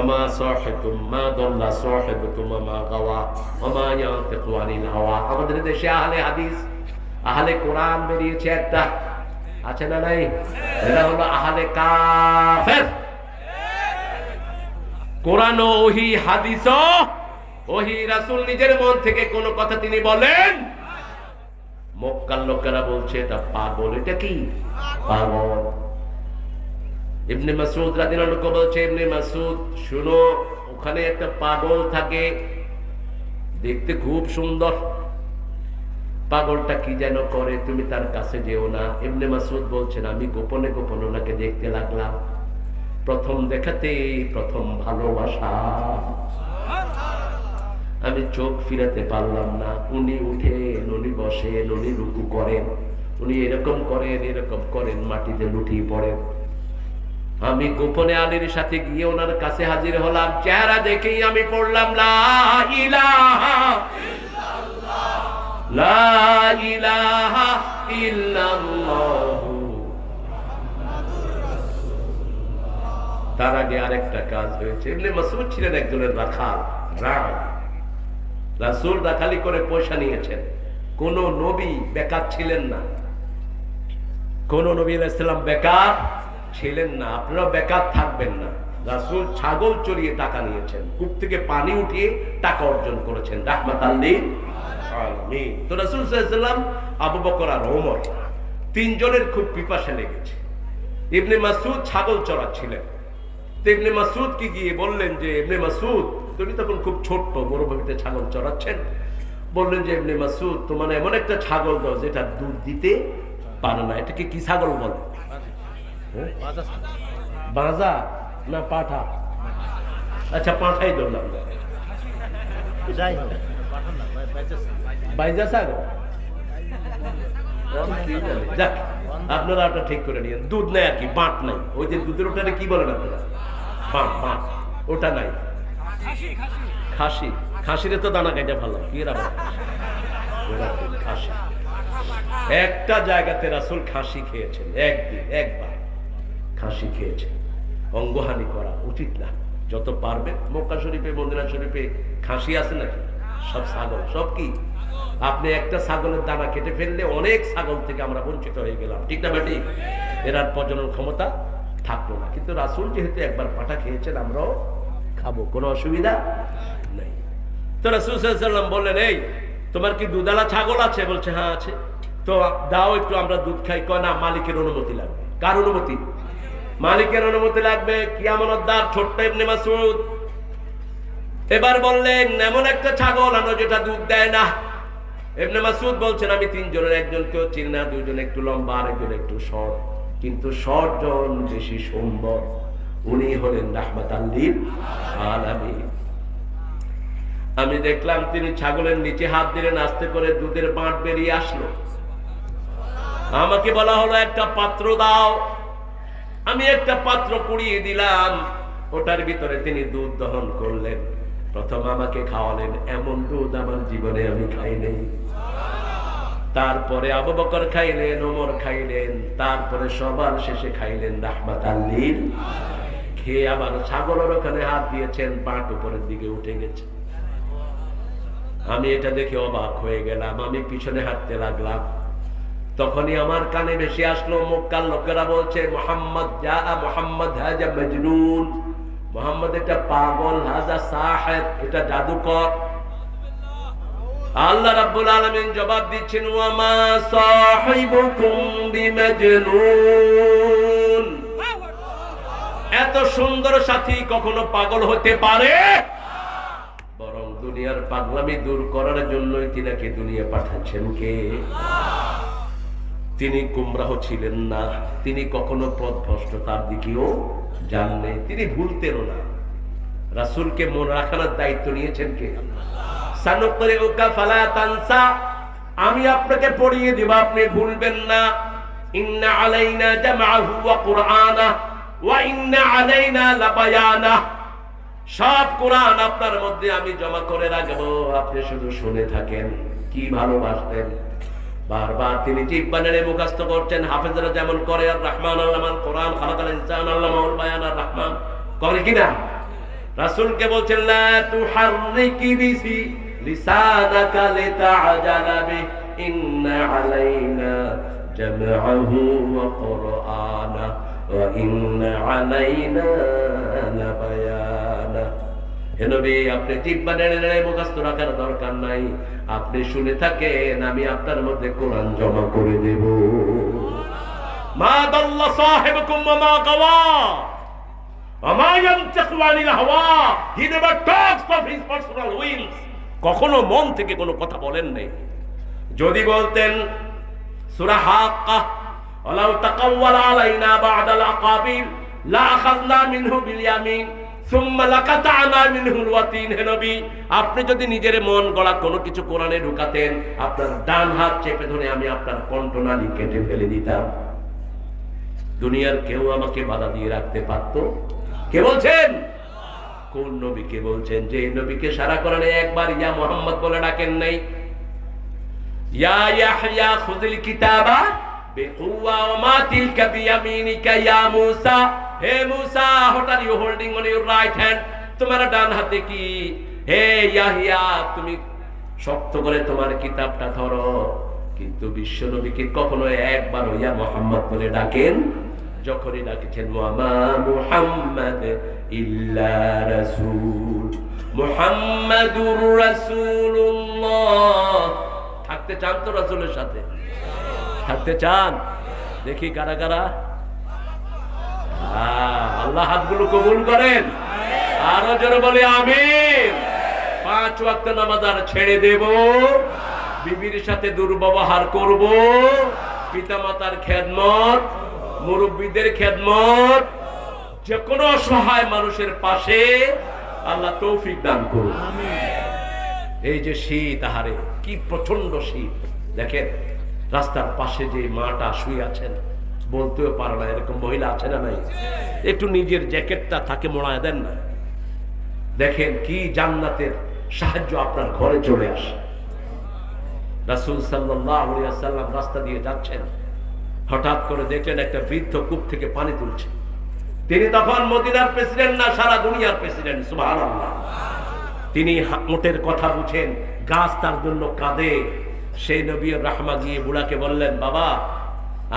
ওয়ামা সাহিবুকুম মা দাল্লা সাহিবুকুম মা গাওয়া ওয়ামা ইয়ানতিকু আনিল হাওয়া। আমাদের দেশে আহলে হাদিস, আহলে কোরআন বেরিয়েছে একটা, আছে না নাই? এরা হলো আহলে কাফের। কোরআন ও ওহী, হাদিস ও ওহী। রাসূল নিজের মন থেকে কোন কথা তিনি বলেন? মক্কার লোকেরা বলছে এটা পাগল। এটা কি পাগল? ইবনে মাসউদ রাদিয়াল্লাহু আনহু বলছে, ইবনে মাসউদ শুনো, ওখানে একটা পাগল থাকে, দেখতে খুব সুন্দর। পাগলটা কি যেন করে, তুমি তার কাছে যেও না। ইবনে মাসউদ বলছেন, আমি গোপনে গোপনে ওনাকে দেখতে লাগলাম। প্রথম দেখাতে প্রথম ভালোবাসা, আমি চোখ ফিরাতে পারলাম না। উনি উঠেন, উনি বসেন, উনি রুকু করেন, উনি এরকম করেন, এরকম করেন, মাটিতে লুটিয়ে পড়েন। আমি গোপনে আলীর সাথে গিয়ে ওনার কাছে হাজির হলাম। চেহারা দেখেই আমি পড়লাম লা ইলাহা ইল্লাল্লাহ, লা ইলাহা ইল্লাল্লাহ। তার আগে আরেকটা কাজ হয়েছে। ইবনে মাসউদ ছিলেন একজনের রাখাল, রাসূল রাখালি করে পয়সা নিয়েছেন। কোন নবী বেকার ছিলেন না, কোন নবী আলাইহিস সালাম বেকার ছিলেন না। আপনারা বেকার থাকবেন না। রাসূল ছাগল চড়িয়ে টাকা নিয়েছেন, কূপ থেকে পানি উঠিয়ে টাকা অর্জন করেছেন, রাহমাতাল লিল আলামিন। তো রাসূল সাল্লাল্লাহু আলাইহি ওয়াসাল্লাম, আবু বকর আর ওমর, তিনজনের খুব পিপাসা লেগেছে। ইবনে মাসউদ ছাগল চড়াচ্ছিলেন। তো ইবনে মাসউদ কি গিয়ে বললেন যে, ইবনে মাসউদ, তুমি তখন খুব ছোট্ট, মরুভূমিতে ছাগল চড়াচ্ছেন, বললেন যে, ইবনে মাসউদ, তোমার এমন একটা ছাগল দাও যেটা দুধ দিতে পারে না। এটাকে কি ছাগল বলে? বাজা না পাঠা? আচ্ছা, পাঠাই ধরলাম। বাইজা ছাগল, যাক আপনারা ওটা ঠিক করে নিয়েন। দুধ নাই আর কি, বাঁট নাই। ওই যে দুধের ওটা কি বলেন আপনারা? বাঁট, বাঁট ওটা নাই। খাসি, খাসিরে তো দানা কাইটা ভালো কি খাসি। একটা জায়গাতে রাসূল খাসি খেয়েছেন, একদিন একবার খাসি খেয়েছেন। অঙ্গহানি করা উচিত না। যত পারবেন, মক্কা শরীফে, মদিনা শরীফে খাসি আছে নাকি? সব ছাগল, সব কি? আপনি একটা ছাগলের দানা কেটে ফেললে অনেক ছাগল থেকে আমরা বঞ্চিত হয়ে গেলাম, ঠিক না বেটি? এর আর প্রজনন ক্ষমতা থাকলো না। কিন্তু রাসূল যেহেতু একবার পাঠা খেয়েছেন, আমরাও খাবো, কোনো অসুবিধা নেই। তো রাসূল সাল্লাল্লাহু আলাইহি ওয়াসাল্লাম বললেন, এই তোমার কি দুধালা ছাগল আছে? বলছে, হ্যাঁ আছে। তো দাও একটু, আমরা দুধ খাই। কয় না, মালিকের অনুমতি লাগবে। কার অনুমতি? মালিকের অনুমতি লাগবে। কি আমানতদার ছোট্ট ইবনে মাসউদ। এবার বললেন, এমন একটা ছাগল আনো যেটা দুধ দেয় না। ইবনে মাসউদ বলছেন, আমি তিনজনের একজনকেও চিনি না, দুইজন একটু লম্বা, আরেকজন একটু শর্ট, কিন্তু শর্ট জন বেশি সুন্দর। উনি হলেন রাহমাতাল লিল আলামিন। আমি দেখলাম তিনি ছাগলের নিচে হাত দিলেন, আস্তে করে দুধের বাঁট বেরিয়ে আসলো। আমাকে বলা হলো, একটা পাত্র দাও। আমি একটা পাত্র কুড়িয়ে দিলাম, ওটার ভিতরে তিনি দুধ দহন করলেন। প্রথম আমাকে খাওয়ালেন, এমন দুধ আমার জীবনে আমি খাই নাই। তারপরে আবু বকর খাইলেন, ওমর খাইলেন, তারপরে সবার শেষে খাইলেন রাহমাতাল লিল। খেয়ে আবার ছাগলের ওখানে হাত দিয়েছেন, বাঁট উপরের দিকে উঠে গেছে। আমি এটা দেখে অবাক হয়ে গেলাম। আমি পিছনে হাঁটতে লাগলাম। তখনই আমার কানে ভেসে আসলো, মক্কার লোকেরা বলছে, মুহাম্মদ যা, মুহাম্মদ হাজা মজনুন, মুহাম্মদ এটা পাগল, হাজা সাহির, এটা জাদুকর। আল্লাহ রাব্বুল আলামিন জবাব দিচ্ছেন, ওয়া মা সাহিবুকুম বিমাজনুন। এত সুন্দর সাথী কখনো পাগল হতে পারে? বরং দুনিয়ার পাগলামি দূর করার জন্যই তিনাকে দুনিয়া পাঠাচ্ছেন কে? তিনি গুমরাহ ছিলেন না, তিনি কখনো পথভ্রষ্টতার দিকেও জাননে, তিনি ভুলতেনও না। রাসূলকে মনে রাখার দায়িত্ব নিয়েছেন কে? সানুকরিউকা ফালা তানসা, আমি আপনাকে পড়িয়ে দেব, আপনি ভুলবেন না। ইন্না আলাইনা জামআহু ওয়া কুরআনা ওয়া ইন্না আলাইনা লাবায়ানা, সব কোরআন আপনার মধ্যে আমি জমা করে রাখবো, আপনি শুধু শুনে থাকেন। কি ভালোবাসতেন! বারবার তিনি জিহ্বানে মুখস্থ করছেন। হাফেজরা যেমন করে, আর রহমান আল্লামাল কোরআন খালাকাল ইনসান আল্লামাহুল বায়ান, আর রহমান করে কিনা? রাসূলকে বলছেন লা তুহাররিকি বিহি লিসানাকা লিতাআজালা বি ইন্না আলাইনা জামআহু ওয়া কুরআনা ওয়া ইন্না আলাইনা লাবায়ানা। হে নবী, আপনি জিহ্বা নেড়ে নেড়ে মুখস্থ রাখার দরকার নাই, আপনি শুনে থাকেন, আমি আপনার মধ্যে কোরআন জমা করে দেব। মা দাল্লা সাহিবুকুম ওয়া মা গাওয়া ওয়া মা ইয়ানতিকু আনিল হাওয়া, he never talks of his personal wills. কখনো মন থেকে কোনো কথা বলেন নাই। যদি বলতেন সূরা হাক্কা ওয়ালাউ তাকাওয়ালা আলাইনা বা'দাল আকাবিল লা আখাযনা মিনহু বিল ইয়ামিন সুম্মা লাকাতা'না মিনহুল ওয়াতিন। হে নবী, আপনি যদি নিজের মন গড়া কোনো কিছু কোরআনে ঢুকাতেন, আপনার ডান হাত চেপে ধরে আমি আপনার কণ্ঠনালী কেটে ফেলে দিতাম। দুনিয়ার কেউ আমাকে বাধা দিয়ে রাখতে পারতো? কে বলছেন? কোন নবীকে বলছেন? যে নবীকে সারা কোরআনে একবার ইয়া মুহাম্মদ বলে ডাকেন নাই। ইয়া ইয়াহইয়া খুযিল কিতাবা বিকুওয়া ওয়া মা তিলকা বিয়ামিনিকা ইয়া মূসা। হে Musa, what are you holding on your right hand? তোমার ডান হাতে কি? হে ইয়াহইয়া, তুমি শক্ত করে তোমার কিতাবটা ধরো। কিন্তু বিশ্ব নবীকে কখনো একবার ইয়া মুহাম্মদ বলে ডাকেন? যখনই ডাকেছেন ওয়ামা মুহাম্মাদ ইল্লা রাসূল, মুহাম্মাদুর রাসূলুল্লাহ। থাকতে চান তো রাসূলের সাথে? থাকতে চান? দেখি কারা কারা। আল্লাহ হাতগুলো কবুল করেন। আরো জোরে বলে আমিন। 5 ওয়াক্ত নামাজ আর ছেড়ে দেব, বিবির সাথে দুর্ব্যবহার করব, পিতামাতার খেদমত, মুরব্বীদের খেদমত, যে কোনো অসহায় মানুষের পাশে আল্লাহ তৌফিক দান করুন। এই যে শীত, আহারে কি প্রচন্ড শীত। দেখেন রাস্তার পাশে যে মাটা শুয়ে আছেন, বলতেও পারে না, এরকম মহিলা আছে না নাই? একটু নিজের জ্যাকেটটা থাকে মোড়ায় দেন না। দেখেন কি জান্নাতের সাহায্য আপনার ঘরে চলে আসে। রাসূল সাল্লাল্লাহু আলাইহি ওয়াসাল্লাম রাস্তা দিয়ে যাচ্ছেন, হঠাৎ করে দেখলেন একটা বৃদ্ধ কূপ থেকে পানি তুলছে। তিনি তখন মদিনার প্রেসিডেন্ট না, সারা দুনিয়ার প্রেসিডেন্ট। সুবহানাল্লাহ। তিনি মোটের কথা বুঝেন, গাছ তার জন্য কাঁদে। সেই নবী রাহমা গিয়ে বুড়াকে বললেন, বাবা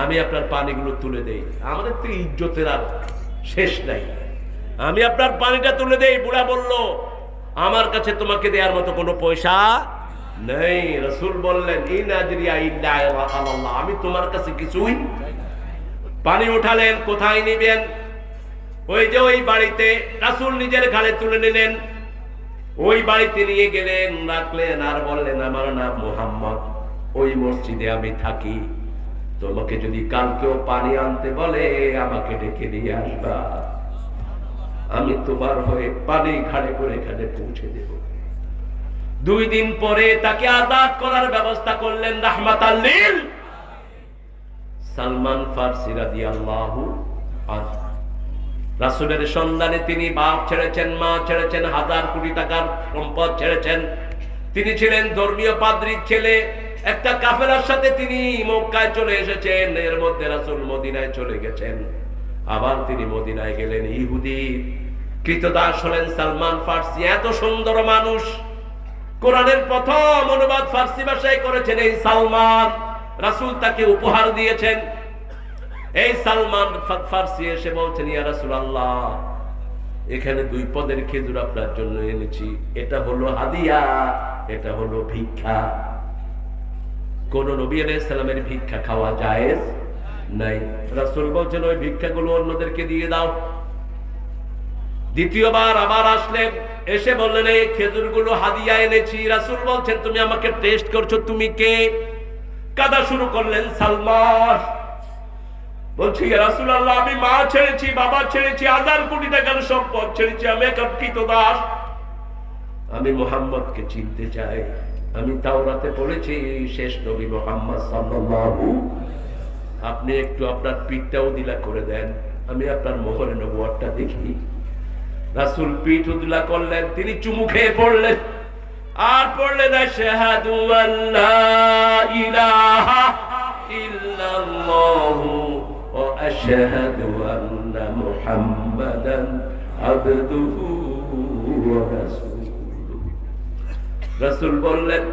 আমি আপনার পানিগুলো তুলে দেই, আমাদের তো ইজ্জতের আর শেষ নাই, আমি আপনার পানিটা তুলে দেই। বুড়া বলল, আমার কাছে তোমাকে দেওয়ার মতো কোনো পয়সা নেই। রাসূল বললেন, ইন আজরিয়া ইল্লা আলাল্লাহ, আমি তোমার কাছে কিছুই। পানি উঠালেন, কোথায় নিবেন? ওই যে ওই বাড়িতে। রাসূল নিজের ঘাড়ে তুলে নিলেন, ওই বাড়িতে নিয়ে গেলেন, রাখলেন, আর বললেন, আমার নাম মুহাম্মদ, ওই মসজিদে আমি থাকি, তোমাকে যদি কালকেও পানি আনতে বলে আমাকে ডেকে দিয়ে আসবা, আমি তোমার হয়ে পানি ঘাড়ে করে এখানে পৌঁছে দেব। 2 দিন পরে তাকে আযাদ করার ব্যবস্থা করলেন রাহমাতাল লিল সালমান ফারসি রাদিয়াল্লাহু আনহু। রাসূলের সন্ধানে তিনি বাপ ছেড়েছেন, মা ছেড়েছেন, 1000 কোটি টাকার সম্পদ ছেড়েছেন। তিনি ছিলেন ধর্মীয় পাদ্রীর ছেলে। একটা কাফেলার সাথে তিনি মক্কায় চলে এসেছেন, এর মধ্যে রাসূল মদিনায় চলে গেছেন। আবার তিনি মদিনায় গেলেন, ইহুদি কৃতদাস হলেন সালমান ফারসি। এত সুন্দর মানুষ, কোরআনের প্রথম অনুবাদ ফারসি ভাষায় করেছেন এই সালমান। রাসূল তাকে উপহার দিয়েছেন। এই সালমান ফারসি এসে বলছেন, ইয়া রাসূলুল্লাহ, এখানে 2 পদের খেজুর আপনার জন্য এনেছি, এটা হলো হাদিয়া, এটা হলো ভিক্ষা। কোন নবী আলাইহিস সালামের ভিক্ষা খাওয়া জায়েজ নাই। রাসূল বলছেন, ওই ভিক্ষাগুলো অন্যদেরকে দিয়ে দাও। দ্বিতীয়বার আবার আসলেন, এসে বললেন, এই খেজুরগুলো হাদিয়া এনেছি। রাসূল বলছেন, তুমি আমাকে টেস্ট করছো, তুমি কে? কাঁদা শুরু করলেন সালমান। বলছি, ইয়া রাসূলুল্লাহ, আমি মা ছেড়েছি, বাবা ছেড়েছি, 1000 কোটি টাকার সম্পদ ছেড়েছি, আমি এখন কৃতদাস, আমি মুহাম্মদকে চিনতে চাই। আমি তাওরাতে পড়েছি শেষ নবী মুহাম্মদ সাল্লাল্লাহু। আপনি একটু আপনার পিঠটা উদিলা করে দেন, আমি আপনার মোহরে নবুয়তটা দেখি। রাসূল পিঠ উদিলা করলেন, তিনি চুমু খেয়ে পড়লেন, আর পড়লেন, আশহাদু আল্লা ইলাহা ইল্লাল্লাহু ওয়া আশহাদু আন্না মুহাম্মাদান আবদুহু রাসূল বললেন,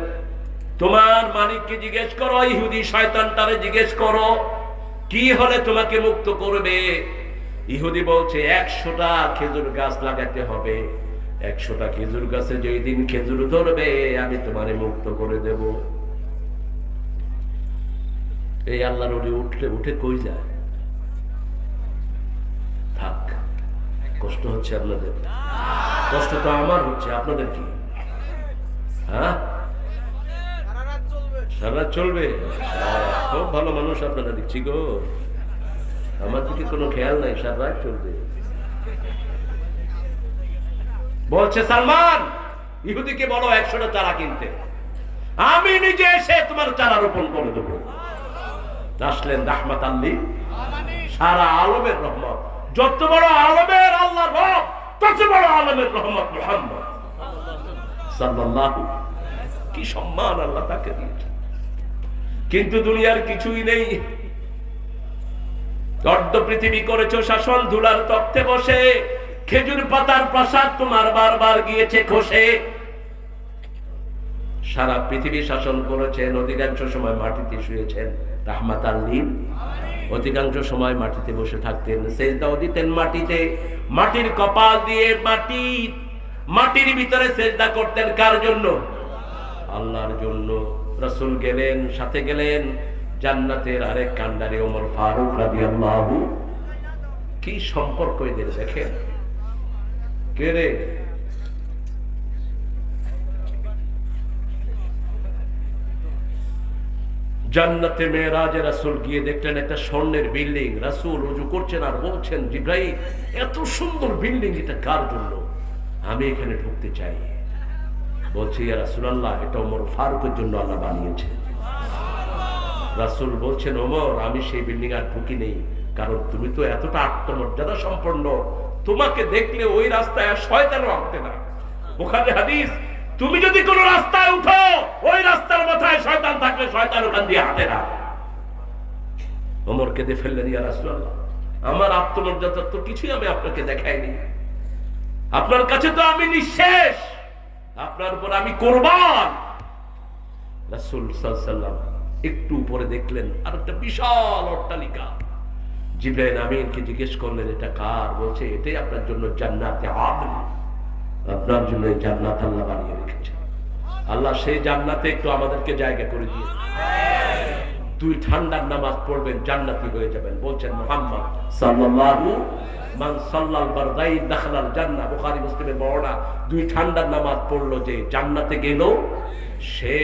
তোমার মালিককে জিজ্ঞেস করো, ইহুদি শয়তানটারে জিজ্ঞেস করো কি হলে তোমাকে মুক্ত করবে। ইহুদি বলছে 100টা খেজুর গাছ লাগাতে হবে, 100টা খেজুর গাছে যেই দিন খেজুর ধরবে আমি তোমারে মুক্ত করে দেব। এই আল্লাহর ওলি উঠে কই যায়? থাক, কষ্ট হচ্ছে আপনাদের, কষ্ট তো আমার হচ্ছে, আপনাদের কি? হ্যাঁ, সারা চলবে। খুব ভালো মানুষ আপনারা, দেখছি গো, আমার দিকে কোনো খেয়াল নাই, সারা চলবে। বলছে সালমান, ইহুদিকে বলো 100টা চারা কিনতে, আমি নিজে এসে তোমার চারা রোপণ করে দেবো। আসলেন রাহমাতাল লিল সারা আলমের রহমত, যত বড় আলমের আল্লাহর রব, তত বড় আলমের রহমত মুহাম্মদ সাল্লাল্লাহু। কি সম্মান আল্লাহ তাকে দিয়েছে, কিন্তু দুনিয়ার কিছুই নেই। অর্ধ পৃথিবী করেছো শাসন, ধুলার তপ্তে বসে, খেজুর পাতার প্রাসাদ তোমার বারবার গিয়েছে খসে। সারা পৃথিবী শাসন করেছেন, অধিকাংশ সময় মাটিতে শুয়েছেন রাহমাতাল লিল, অধিকাংশ সময় মাটিতে বসে থাকতেন, সেজদাও দিতেন মাটিতে, মাটির কপাল দিয়ে মাটির ভিতরে সেজদা করতেন। কার জন্য? আল্লাহর জন্য। রাসূল গেলেন, সাথে গেলেন জান্নাতের আরেক কান্ডারে ওমর ফারুক রাদিয়াল্লাহু। কি সম্পর্ক এদের দেখেন। কে রে? জান্নাতে মেরাজে রাসূল গিয়ে দেখলেন একটা স্বর্ণের বিল্ডিং। রাসূল ওযু করছেন আর বলছেন, জিবরাইল এত সুন্দর বিল্ডিং, এটা কার জন্য? আমি এখানে ঢুকতে চাই। বলছে, ইয়া রাসূলুল্লাহ, এটা ওমর ফারুকের জন্য আল্লাহ বানিয়েছে। রাসূল বলছেন, ওমর, আমি সেই বিল্ডিং আর ঢুকি নেই, কারণ তুমি তো এতটা আত্মমর্যাদা সম্পন্ন, তোমাকে দেখলে ওই রাস্তায় শয়তানও আসবে না। বুখারী হাদিস, তুমি যদি কোন রাস্তায় উঠো, ওই রাস্তার মাথায় শয়তান থাকলে শয়তান ওখান দিয়ে হাঁটে না। ওমর কেঁদে ফেললেন, ইয়া রাসূলুল্লাহ, আমার আত্মমর্যাদা তো কিছুই আমি আপনাকে দেখাইনি, আপনার কাছে তো আমি নিঃশেষ, আপনার উপর আমি কুরবান। রাসূল সাল্লাল্লাহু আলাইহি ওয়াসাল্লাম একটু উপরে দেখলেন আর একটা বিশাল অট্টালিকা। জিবরাইল আমিনকে জিজ্ঞেস করলেন, এটা কার? বলছে, এটাই আপনার জন্য জান্নাতে আদন, আপনার জন্য এই জান্নাত আল্লাহ বানিয়ে রেখেছেন। আল্লাহ সেই জান্নাতে একটু আমাদেরকে জায়গা করে দিয়ে, 2 ঠান্ডার নামাজ পড়বেন, জান্নাতি হয়ে যাবেন। বলছেন মুহাম্মদ সাল্লাল্লাহু মান সাল্লাল বারদাইন দাখালাল জান্নাহ। বুখারী মুসলিমের বর্ণনা, 2 ঠান্ডার নামাজ পড়লো যে জান্নাতে গেল, সে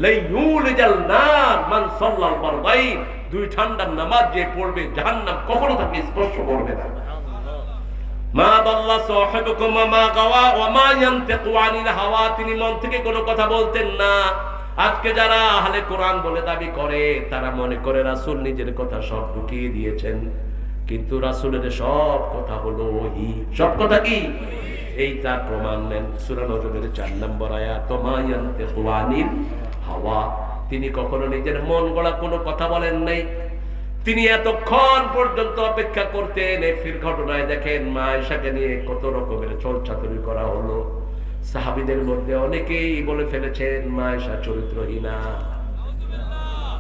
লাইয়ুলিজাল নার মান সাল্লাল বারদাইন। 2 ঠান্ডার নামাজ যে পড়বে, জাহান্নাম কখনো তাকে স্পর্শ করবে না। মা দাল্লা সাহিবুকুম মা গাওয়া ওয়া মা ইয়ানতিকু আনিল হাওয়া, তিনি মন থেকে কোনো কথা বলতেন না। আজকে যারা আহলে কোরআন বলে দাবি করে, তারা মনে করে রাসূল নিজের কথা সব ঢুকিয়ে দিয়েছেন, কিন্তু রাসূলের সব কথা হলো ওহী। সব কথা কি? এই তার প্রমাণ নেন সূরা নজমের 4 নম্বর আয়াত, মা ইয়ানতিকু আনিল হাওয়া। তিনি কখনো নিজের মন গড়া কোনো কথা বলেন নাই। তিনি এতক্ষণ পর্যন্ত অপেক্ষা করতেন। এই ফির ঘটনায় দেখেন মা আয়েশাকে নিয়ে কত রকমের চলচাতুরি করা হলো। সাহাবীদের মধ্যে অনেকেই বলে ফেলেছেন মা আয়েশা চরিত্রহীনা,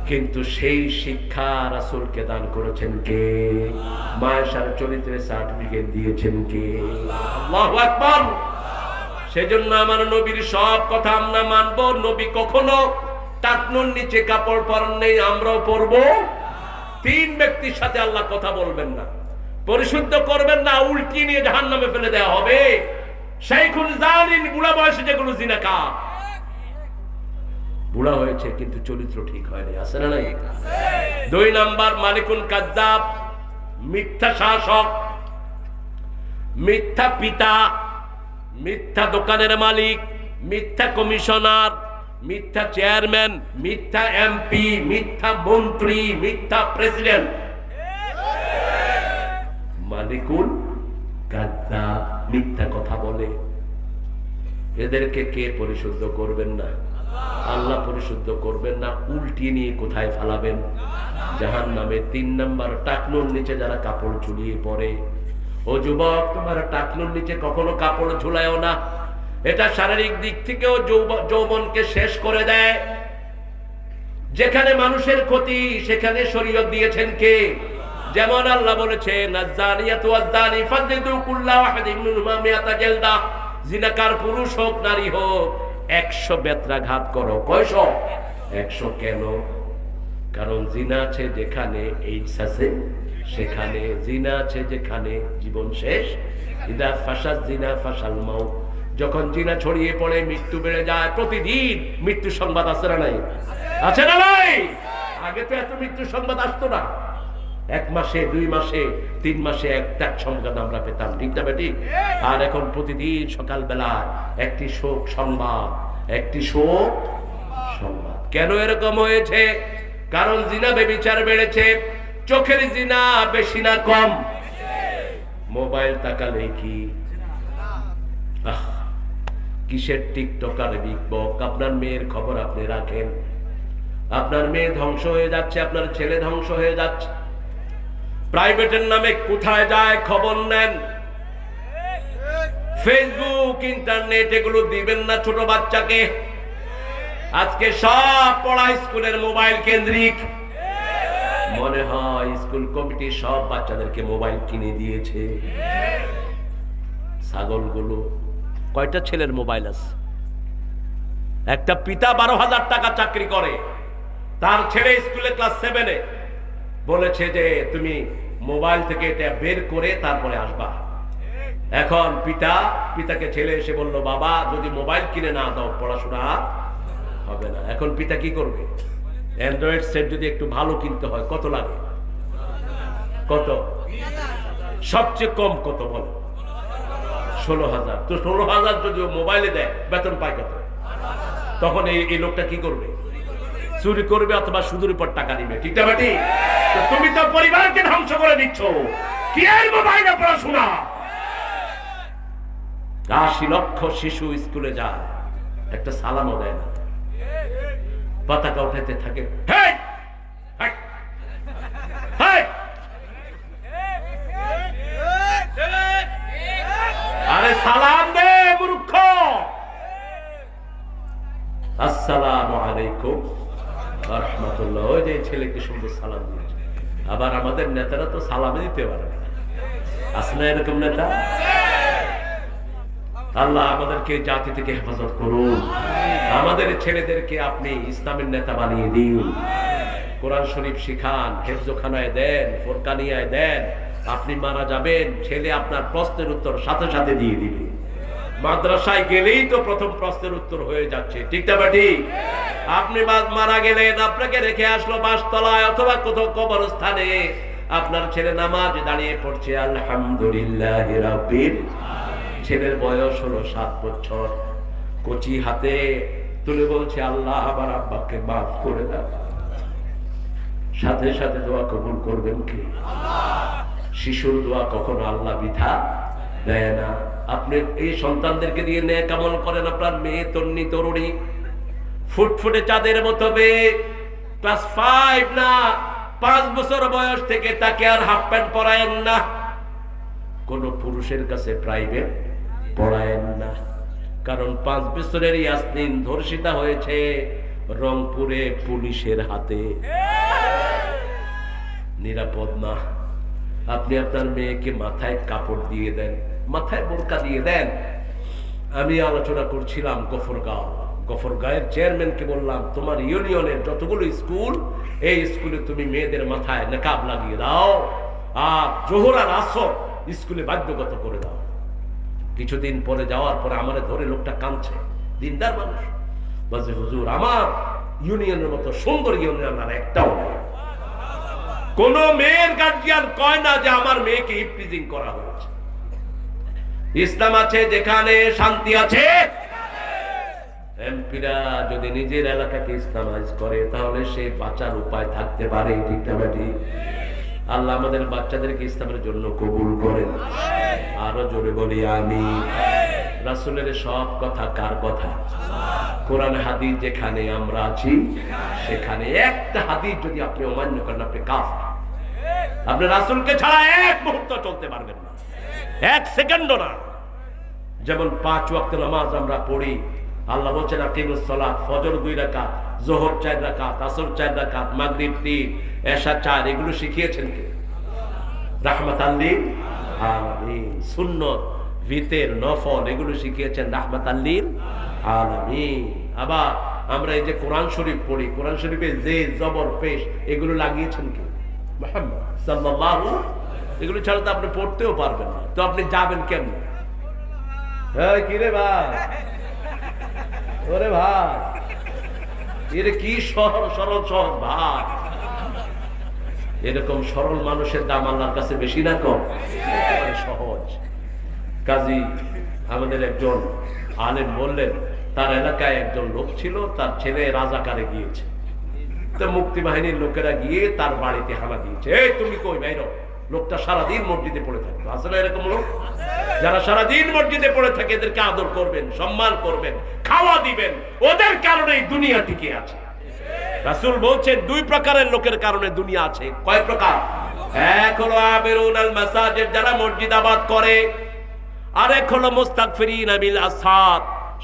কিন্তু সেই শিক্ষা রাসূলকে দান করেছেন কে? মা আয়েশার চরিত্রের সার্টিফিকেট দিয়েছেন কে? আল্লাহু আকবার। সেজন্য আমার নবীর সব কথা আমরা মানবো। নবী কখনো টাকনুর নিচে কাপড় পরেন নেই, আমরাও পরবো। 3 ব্যক্তির সাথে আল্লাহ কথা বলবেন না, পরিশুদ্ধ করবেন না, উল্টিয়ে নিয়ে জাহান্নামে ফেলে দেওয়া হবে। শাইখুল জানিন, বুড়া বয়সে যেগুলো জিনাকার, বুড়া হয়েছে কিন্তু চরিত্র ঠিক হয়নি, আছে না নাই? 2 নাম্বার মালিকুল কাযযাব, মিথ্যা শাসক, মিথ্যা পিতা, মিথ্যা দোকানের মালিক, মিথ্যা কমিশনার, মিথ্যা চেয়ারম্যান, মিথ্যা এমপি, মিথ্যা মন্ত্রী, মিথ্যা প্রেসিডেন্ট। মালিকুল কাযযাব, মিথ্যা কথা বলে। এদেরকে কে পরিশুদ্ধ করবেন না? আল্লাহ পরিশুদ্ধ করবেন না, উল্টিয়ে নিয়ে কোথায় ফালাবেন? জাহান্নামে। 3 নাম্বার, টাকনুর নিচে যারা কাপড় ঝুলিয়ে পড়ে। ও যুবক, তোমার টাকনুর নিচে কখনো কাপড় ঝুলায়ও না। এটা শারীরিক দিক থেকেও যৌবনকে শেষ করে দেয়। যেখানে মানুষের ক্ষতি সেখানে শরীয়ত দিয়েছেন কে? যেমন আল্লাহ বলেছেন, আয-যানিয়াতু ওয়াজ-যানি ফাজলিদু কুল্লা ওয়াহিদিন মিনহুমা মিআতা জালদা। জিনাকার পুরুষ হোক নারী হোক 100 বেত্রাঘাত করো। কয়শো? 100। কেন? কারণ জিনা আছে যেখানে এইডস আছে, সেখানে জিনা আছে যেখানে জীবন শেষ। ইদা ফাশাজ জিনা ফাশাল মাউত। যখন জিনা ছড়িয়ে পড়ে মৃত্যু বেড়ে যায়। প্রতিদিন মৃত্যু সংবাদ আছে না নাই? আছে না নাই? আগে তো এত মৃত্যু সংবাদ আসতো না। 1 মাসে 2 মাসে 3 মাসে একটা সংবাদ আমরা পেতাম, ঠিক না বেটি? আর এখন প্রতিদিন সকালবেলা একটি শোক সংবাদ, একটি শোক সংবাদ। কেন এরকম হয়েছে? কারণ জিনা বেবিচার বেড়েছে। চোখের জিনা বেশি না কম? মোবাইল তাকালে কি কিসের টিকটক আর বিগ বক। আপনার মেয়ের খবর আপনি রাখেন। আপনার মেয়ে ধ্বংস হয়ে যাচ্ছে, আপনার ছেলে ধ্বংস হয়ে যাচ্ছে। প্রাইভেটের নামে কোথায় যায় খবর নেন। ফেসবুক, ইন্টারনেট এগুলো দিবেন না ছোট বাচ্চাকে। আজকে সব পড়া স্কুলের মোবাইল কেন্দ্রিক। মনে হয় স্কুল কমিটি সব বাচ্চাদেরকে মোবাইল কিনে দিয়েছে। ছাগলগুলো। কয়টা ছেলের মোবাইল আছে? একটা পিতা 12,000 টাকা চাকরি করে, তার ছেলে স্কুলে ক্লাস 7-এ। বলেছে যে তুমি মোবাইল থেকে এটা বের করে তারপরে আসবা। এখন পিতাকে ছেলে এসে বলল, বাবা যদি মোবাইল কিনে না দাও পড়াশোনা হবে না। এখন পিতা কি করবে? অ্যান্ড্রয়েড সেট যদি একটু ভালো কিনতে হয় কত লাগে? কত? সবচেয়ে কম কত বলো? 16,000। তো 16,000 যদি মোবাইলে দেয় বেতন পায় কত? তখন এই লোকটা কি করবে? চুরি করবে অথবা সুদের উপর টাকা দিবে, ঠিক না বেটি? তো তুমি তো পরিবারকে ধ্বংস করে দিচ্ছ। কি এর মোবাইলে পড়াশোনা? 80 লক্ষ শিশু স্কুলে যায়, একটা সালামও দেয় না, পতাকা উঠাইতে থাকে। আরে সালাম দে মূর্খ। আসসালামু আলাইকুম ওয়া রাহমাতুল্লাহ। ওই যে ছেলেকে সুন্দর সালাম দিয়েছে। আবার আমাদের নেতারা তো সালামই দিতে পারে না। আছে না এরকম নেতা? আল্লাহ আমাদেরকে জাতি থেকে হেফাজত করুন। আমাদের ছেলেদেরকে আপনি ইসলামের নেতা বানিয়ে দিন। কোরআন শরীফ শিখান, হেফজখানায় দেন, ফোরকানিয়ায় দেন। আপনি মারা যাবেন, ছেলে আপনার প্রশ্নের উত্তর সাথে সাথে দিয়ে দিবে। মাদ্রাসায় গেলেই তো প্রথম প্রশ্নের উত্তর হয়ে যাচ্ছে, ঠিক না বেটি? আপনি মারা গেলেন, আপনাকে রেখে আসলো বাসতলায় অথবা কোথাও কবরস্থানে, আপনার ছেলে নামাজ দাঁড়িয়ে পড়ছে আলহামদুলিল্লাহি রাব্বিল। ছেলের বয়স হলো 7 বছর। কচি হাতে তুলে বলছে, আল্লাহ আমার আব্বাকে মাফ করে দাও। সাথে সাথে দোয়া কবুল করবেন কি? শিশুর দোয়া কখনো আল্লাহ বৃথা দেয় না। আপনি এই সন্তানদেরকে দিয়ে নেক আমল করেন। আপনার মেয়ে তন্নি তরুণী ফুটফুটে চাঁদের মতো মেয়ে, ক্লাস 5 না 5 বছর বয়স থেকে তাকে আর হাফ প্যান্ট পরায়েন না। কোন পুরুষের কাছে প্রাইভেট পড়ায়েন না। কারণ 5 বছরের ইয়াসমিন ধর্ষিতা হয়েছে রংপুরে পুলিশের হাতে। নিরাপদ না। আপনি আপনার মেয়েকে মাথায় কাপড় দিয়ে দেন, মাথায় বোরকা দিয়ে দেন। আমি আলোচনা করছিলাম গফরগাঁয়ের চেয়ারম্যানকে বললাম, তোমার ইউনিয়নের যতগুলো স্কুল, এই স্কুলে তুমি মেয়েদের মাথায় নেকাব লাগিয়ে দাও, আর জোহর আর আসর স্কুলে বাধ্যগত করে দাও। কিছুদিন পরে যাওয়ার পরে আমার ধরে লোকটা কাঁদছে, দিনদার মানুষ, বলছে হুজুর আমার ইউনিয়নের মতো সুন্দর ইউনিয়ন আর একটাও নেই। কোন মেয়ের গার্জিয়ান কয় না যে আমার মেয়েকে ইফটিজিং করা হয়েছে। ইসলাম আছে যেখানে, শান্তি আছে। এমপিরা যদি নিজের এলাকাকে ইসলামাইজ করে তাহলে সে বাঁচার উপায় থাকতে পারে, ঠিক না ঠিক? আল্লাহ আমাদের বাচ্চাদেরকে ইসলামের জন্য কবুল করেন। আরো জোরে বলি আমিন। রাসূলের সব কথা কার কথা? কোরআন হাদিস যেখানে আমরা আছি সেখানে একটা হাদিস যদি আপনি অমান্য করেন আপনি কাফের। আপনি রাসূলকে ছাড়া এক মুহূর্ত চলতে পারবেন না, 1 সেকেন্ডও না। যেমন 5 ওয়াক্ত নামাজ আমরা পড়ি, আল্লাহ বলছেন আকিমুস সালাত, ফজর 2 রাকাত, যোহর 4 রাকাত, আসর 4 রাকাত, মাগরিব 3, এশা 4, এগুলো শিখিয়েছেন কে? রাহমাতাল লিল আলামিন। সুন্নত, ভিতর, নফল এগুলো শিখিয়েছেন রাহমাতাল লিল আলামিন। আবার আমরা এই যে কোরআন শরীফ পড়ি, কোরআন শরীফে যে জবর পেশ এগুলো লাগিয়েছেন কে? মুহাম্মদ সাল্লাল্লাহু। এগুলো ছাড়া তো আপনি পড়তেও পারবেন না, তো আপনি যাবেন কেমন? এই কি রে ভাই, ওরে ভাই, এর কি সরল সরল সহজ ভাই। এরকম সরল মানুষের দাম আল্লাহর কাছে বেশি না কম? সহজ। কাজী আমাদের একজন আলেম বললেন, তার এলাকায় একজন লোক ছিল, তার ছেলে রাজাকারে গিয়েছে, তো মুক্তি বাহিনীর লোকেরা গিয়ে তার বাড়িতে হানা দিয়েছে। এই তুমি কই বাইর? লোকটা সারাদিন মসজিদে পড়ে থাকতো। আসলে এরকম লোক যারা সারাদিন মসজিদে পড়ে থাকে, এদেরকে আদর করবেন, সম্মান করবেন, খাওয়া দিবেন, ওদের কারণেই দুনিয়া টিকে আছে। রাসূল বলছেন 2 প্রকারের লোকের কারণে দুনিয়া আছে। কয় প্রকার? এক হলো আমিরুন আল মাসাজিদ, যারা মসজিদ আবাদ করে, আর এক হলো মুস্তাগফিরিন বিল আসহার,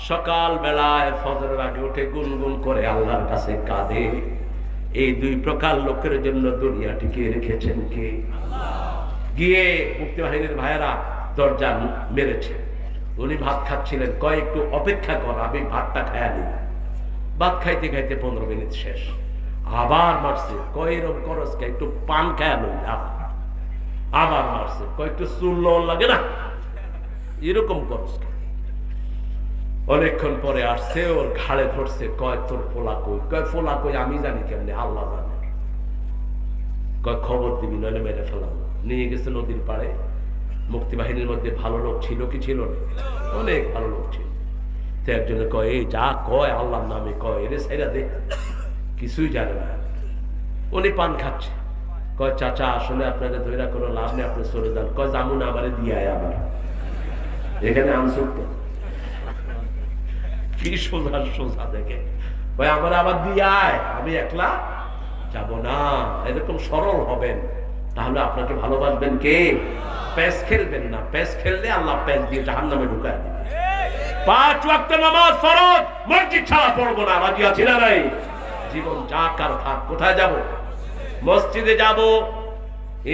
সকাল বেলায় ফজরের আগে উঠে গুনগুন করে আল্লাহর কাছে কাঁদে। এই 2 প্রকার লোকের জন্য দুনিয়া টিকিয়ে রেখেছেন কে? গিয়ে মুক্তি বাহিনীর ভাইয়েরা দরজা মেরেছে। উনি ভাত খাচ্ছিলেন, কয় একটু অপেক্ষা কর, আমি ভাতটা খাইয়া নিই। ভাত খাইতে খাইতে 15 মিনিট শেষ, আবার মারছে, কয় এরকম করস কে, একটু পান খাইয়া লই। আবার মারছে, কয় একটু চুল লাগে না, এরকম করস কে। অনেকক্ষণ পরে আসছে, ওর ঘাড়ে ধরছে, কয় তোর ফোলা কই? কয় ফোলা কই আমি জানি কেমনে, আল্লাহ জানে। কয় খবর দিবি, নইলে মেরে ফেলাম। নিয়ে গেছে নদীর পাড়ে। মুক্তি বাহিনীর মধ্যে ভালো লোক ছিল কি ছিল না? অনেক ভালো লোক ছিল। তো একজনে কয়, এই যা কয় আল্লাহর নামে কয়, এরে সাইরা দে, কিছুই জানে না। উনি পান খাচ্ছে, কয় চাচা আসলে আপনাদের ধৈরা কোনো লাভ নেই, আপনি চলে যান। কয় জামুন আমারে দিয়ে আয়, আবার এখানে আনসুক তো কি সোজা সোজা দেখে, ভাই আমার আবার দিয়ে আয়, আমি একলা যাব না। এরকম সরল হবেন, তাহলে আপনাকে ভালোবাসবেন কে? প্যাস খেলবেন না, প্যাস খেললে আল্লাহ প্যাস দিয়ে জাহান্নামে ঢুকায় দিবে। 5 ওয়াক্ত নামাজ ফরজ, মসজিদ ছাড়া পড়বো না, রাজি আছি না নাই? জীবন যা কার থাক, কোথায় যাব? মসজিদে যাব।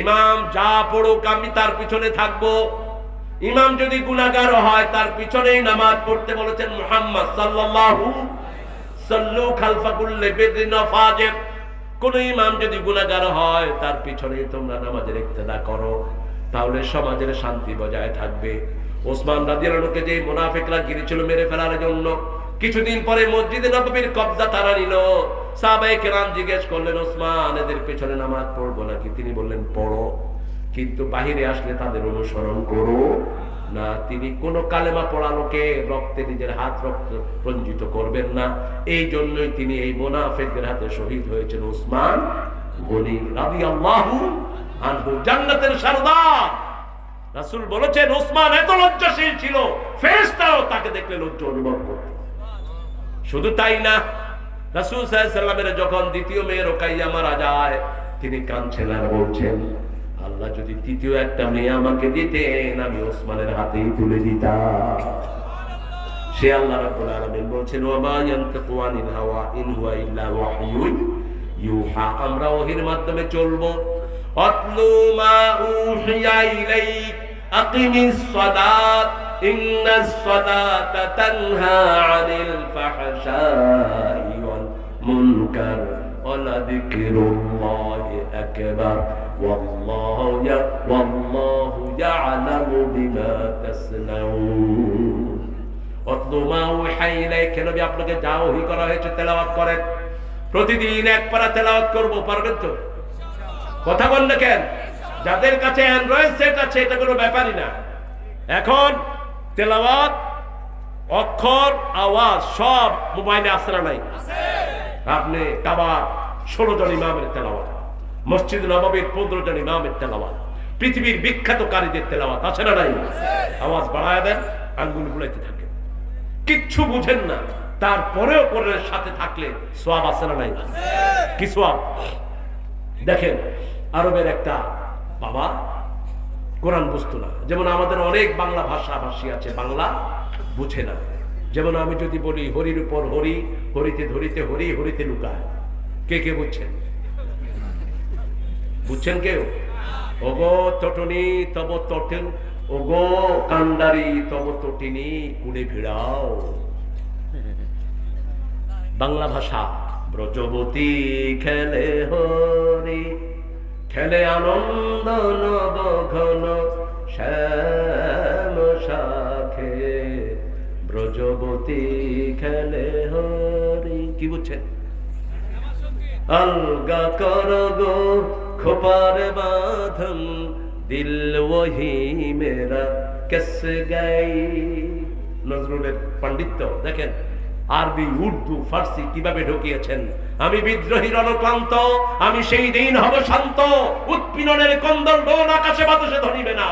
ইমাম যা পড়ুক আমি তার পিছনে থাকবো। ইমাম যদি গুনাহগার হয়, তার পিছনেই নামাজ পড়তে বলেছেন মুহাম্মদ সাল্লাল্লাহু সাল্লু খালফা কুল্লি বিদিন ফাজির। কোন ইমাম যদি গুনাহগার হয়, তার পিছনেই তোমরা নামাজের ইক্তেদা করো, তাহলে সমাজের শান্তি বজায় থাকবে। ওসমান রাদিয়াল্লাহু আনহুকে যে মুনাফিকরা গিয়েছিল মেরে ফেলার জন্য, কিছুদিন পরে মসজিদে নববীর কবজা তারা নিল। সাহাবায়ে কেরাম জিজ্ঞেস করলেন, ওসমান এদের পেছনে নামাজ পড়বো নাকি? তিনি বললেন পড়ো, কিন্তু বাহিরে আসলে তাদের অনুসরণ করো না। তিনি কোন কালেমা পড়া লোকে রক্তে নিজের হাত রক্ত রঞ্জিত করবেন না। এই জন্যই তিনি এই মুনাফিকদের হাতে শহীদ হয়েছেন ওসমান গনি রাদিয়াল্লাহু আনহু, জান্নাতের সরদার। রাসূল বলেছেন ওসমান এত লজ্জাশীল ছিল, ফেরেশতাও তাকে দেখলে লজ্জা অনুভব করত। শুধু তাই না, রাসূল সাল্লাল্লাহু আলাইহি ওয়াসাল্লামের যখন দ্বিতীয় মেয়ে রুকাইয়া মারা যায়, তিনি কাঁদছেন আর বলছেন, আল্লাহ যদি তৃতীয় একটা মেয়ে আমাকে দিতেন, আমি ওসমানের হাতেই তুলে দিতাম। সে আল্লাহ রাব্বুল আলামিন বলছেন, ওয়া মা ইয়ানতিকু আনিল হাওয়া ইন হুয়া ইল্লা ওয়াহয়ুন ইউহা। আমরা ওহীর মাধ্যমে চলবো। আতলু মা উহিয়া ইলাইক আকিমিস সালাত ইন্নাস সালাতা তানহা আনিল ফাহশাই ওয়াল মুনকার ওয়া লাযিকরুল্লাহি আকবার ওয়াল্লাহু ইয়া'লামু বিমা তাসনাউন। আতলু মা উহিয়া ইলাইক, নবী আপনাকে যা ওহী করা হয়েছে তেলাওয়াত করেন। প্রতিদিন 1 পারা তেলাওয়াত করব, পারবেন তো? কথা বল না কেন? যাদের কাছে অ্যান্ড্রয়েড সেট আছে এটা কোনো ব্যাপারই না। এখন তেলাওয়াত অক্ষর আওয়াজ সব মোবাইলে আসে না নাই? আপনি কাবার 16 জন ইমামের তেলাওয়াত, মসজিদ নববীর 15 জন ইমামের তেলাওয়াত, পৃথিবীর বিখ্যাত কারীদের তেলাওয়াত আছে না নাই? আওয়াজ বাড়ায় দেন, আঙ্গুল বুলাইতে থাকেন, কিচ্ছু বুঝেন না, তারপরেও কোরআনের সাথে থাকলে সওয়াব আছে না নাই? কি সওয়াব? দেখেন, আরবের একটা বাবা কোরআন বুঝতো না। যেমন আমাদের অনেক বাংলা ভাষাভাষী আছে, বাংলা বুঝে না। যেমন আমি যদি বলি হরির উপর হরি, হরিতে ধরিতে হরি, হরিতে লুকায়, কে কে বুঝছেন? বুঝছেন কেউ? ওগো তটনি তব তটেন, ওগো কান্ডারি তব তটিনী কুলে ভিড়াও। বাংলা ভাষা। ব্রজবতী খেলে হরি, খেলে আনন্দ নব ঘন শ্যাম শাখে, ব্রজবতী খেলে হরি। কি বুঝছেন? अलगा करो खोपार बाधम दिल वही मेरा किस गई। নজরুলের পাণ্ডিত্য দেখেন, আরবি, উর্দু, ফার্সি কিভাবে ঢুকিয়েছেন। আমি বিদ্রোহী রণক্লান্ত, আমি সেই দিন হব শান্ত, উৎপীড়নের কন্দল ডোল আকাশে বাতাসে ধরিবে না।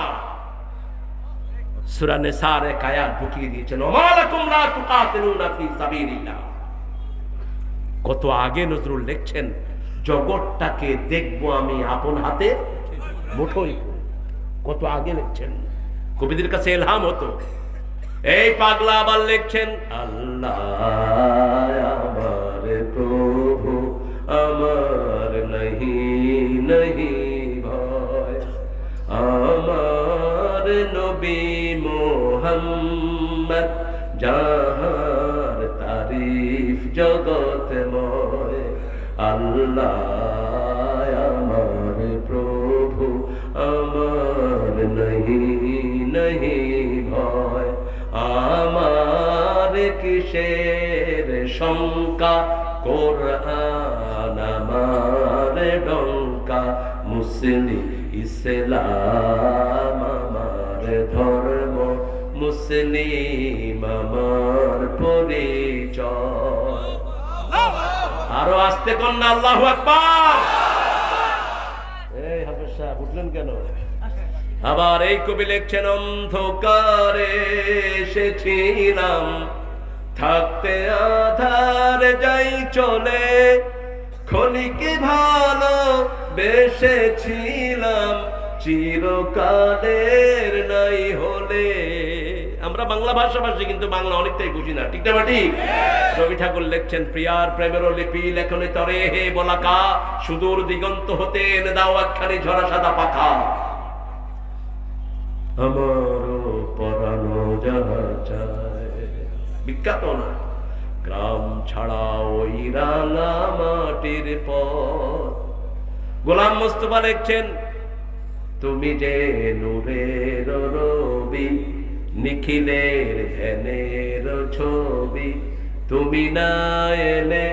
সূরা নিসার এক আয়াত ঢুকিয়ে দিয়েছেন, ওমালাকুম লা তুকাতিলুনা ফি সাবিলিল্লাহ। কত আগে নজরুল লিখছেন, জগৎটাকে দেখবো আমি আপন হাতে মুঠোই। কত আগে লিখছেন, কবিদের কাছে ইলহাম হতো। এই পাগলা আবার লিখছেন, আল্লাহ আমার প্রভু আমার নহি নহি ভয়, আমার নবী মুহাম্মদ যাহার তারিফ জগতময়। আল্লাহ আমার প্রভু আমার নহি নহি ভয়, আমার কিসের শঙ্কা, কোরআন আমার ডঙ্কা, মুসলিম ইসলাম আমার ধর্ম, মুসলিম আমার পরিচয়। আরো আসতে কন্যা আল্লাহু আকবার। এই হাফেজ সাহেব উঠলেন কেন? আবার এই কবি লিখছেন, অন্ধকারে এসেছিলাম, থাকতে আধার যাই চলে, ক্ষণিকে ভালো বেসেছিলাম, চিরকালের নাই হলে। আমরা বাংলা ভাষাভাষী, কিন্তু বাংলা অনেকটাই বুঝি না, ঠিক না ঠিক? রবি ঠাকুর লিখছেন, প্রিয়ার প্রেমের লিপি লেখনে তরে হে বলাকা, সুদূর দিগন্ত হতে এনে দাও একখানি ঝরা সাদা পাখা। আমারও পরানো যাহা চায়, বিখ্যাত না? গ্রাম ছাড়া ওই রাঙা মাটির পথ। গোলাম মোস্তফা লিখছেন, তুমি যে নূরের রবি, নিখিলের ধ্যানের ছবি, তুমি না এলে